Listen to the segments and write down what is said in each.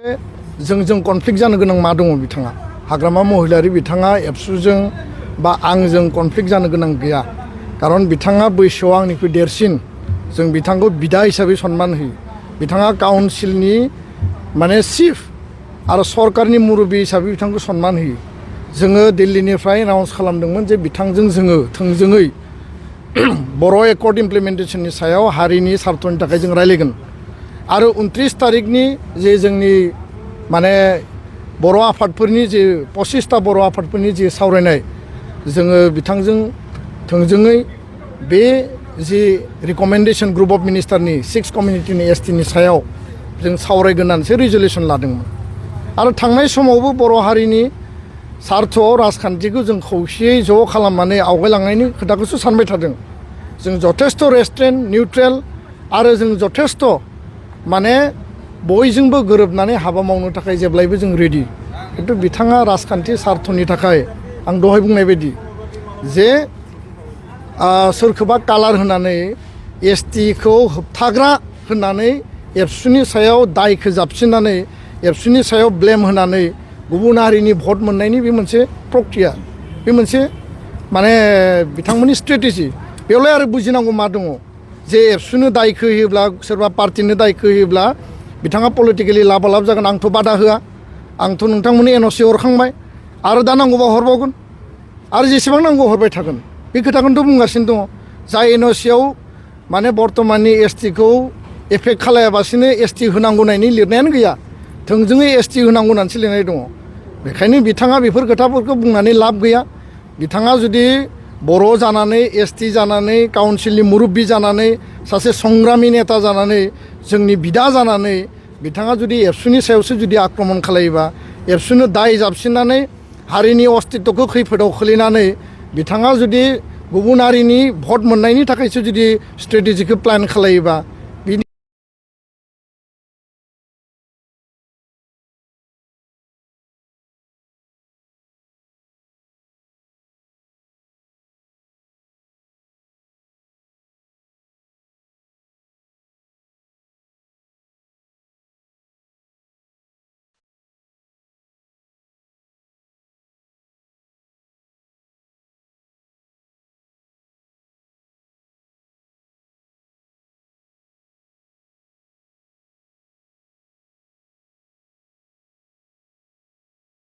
जों कनफ्लिक्ट जानो गोनां मा दङ बिथाङा हाग्रामा महिलारि बिथाङा एबसुजों बा आंजों कनफ्लिक्ट जानो गोनां गैया खारन बिथाङा बैसोआव आंनिख्रुइ देरसिन जों बिथांखौ बिदा हिसाबै सनमान होयो बिथाङा काउन्सिलनि माने चिफ आरो सरकारनि मुरब्बी हिसाबै बिथांखौ सनमान होयो जोङो दिल्लीनिफ्राय एनाउन्स खालामदोंमोन जे बिथांजों जोङो थोंजोङै बर' एकर्ड इमप्लिमेन्टेसननि सायाव हारिनि सार्थनि थाखाय जों रायलायगोन आरो 29 तारिखनि जे जोंनि माने बर' आफादफोरनि जे 25टा बर' आफादफोरनि जे सावरायनाय जोङो बिथांजों थोंजोङै बे जे रिकमेन्डेसन ग्रुप अफ मिनिस्टारनि 6 कमिउनिटिनि एसटिनि सायाव जों सावरायगोन होननानैसो रिजलिउसन लादोंमोन आरो थांनाय समावबो बर' हारिनि सार्थआव राजखान्थिखौ जों खौसेयै ज' खालामनानै आवगायलांनायनि खोथाखौसो सानबाय थादों जों जथेस्थ' रेस्ट्रेन्ट निउट्रेल आरो जों जथेस्थ' माने बयजोंबो गोरोबनानै हाबा मावनो थाखाय जेब्लायबो जों रेडि खिन्थु बिथाङा राजखान्थि सार्थनि थाखाय आं दहाय बुंनाय बायदि जे सोरखौबा कालार होनानै एसटिखौ होबथाग्रा होननानै एबसुनि सायाव दायखौ जाबसिननानै एबसुनि सायाव ब्लेम होनानै गुबुन हारिनि भट मोननायनि बे मोनसे प्रक्रिया बे मोनसे माने बिथांमोननि स्ट्रेटेजि बेयावलाय आरो बुजिनांगौ मा दङ जे एबसुनो दायखौ होयोब्ला सोरबा पार्टिनो दायखौ होयोब्ला बिथाङा पलिटिकेलि लाबालाब जागोन आंथ' बादा होआ आंथ' नोंथांमोननि एनअसि हरखांबाय आरो दा नांगौबा हरबावगोन आरो जेसेबां नांगौ हरबाय थागोन बे खोथाखौनोथ' बुंगासिनो दङ जाय एनअसियाव माने बर्तमाननि एसटिखौ एफेक्ट खालायाबासिनो एसटि होनांगौनायनि लिरनायानो गैया थोंजोङै एसटि होनांगौ होननानैसो लिरनाय दङ बेखायनो बिथाङा बेफोर खोथाफोरखौ बुंनानै लाब गैया बिथाङा जुदि बर' जानानै एसटि जानानै काउन्सिलनि मुरब्बी जानानै सासे संग्रामि नेता जानानै जोंनि बिदा जानानै बिथाङा जुदि एबसुनि सायावसो जुदि आक्रमन खालायोबा एबसुनो दाय जाबसिननानै हारिनि अस्तित्वखौ खैफोदाव खोलैनानै बिथाङा जुदि गुबुन हारिनि भट मोननायनि थाखायसो जुदि स्ट्रेटेजिखौ प्लान खालायोबा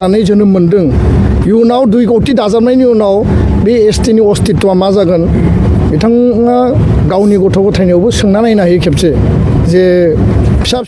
जोनोम मोन्दों इयुनाव 2 कौटि दाजाबनायनि उनाव बे एसटिनि अस्तित्वआ मा जागोन बिथाङा गावनि गथ' गथायनियावबो सोंना नायनो हायो खेबसे जे फिसा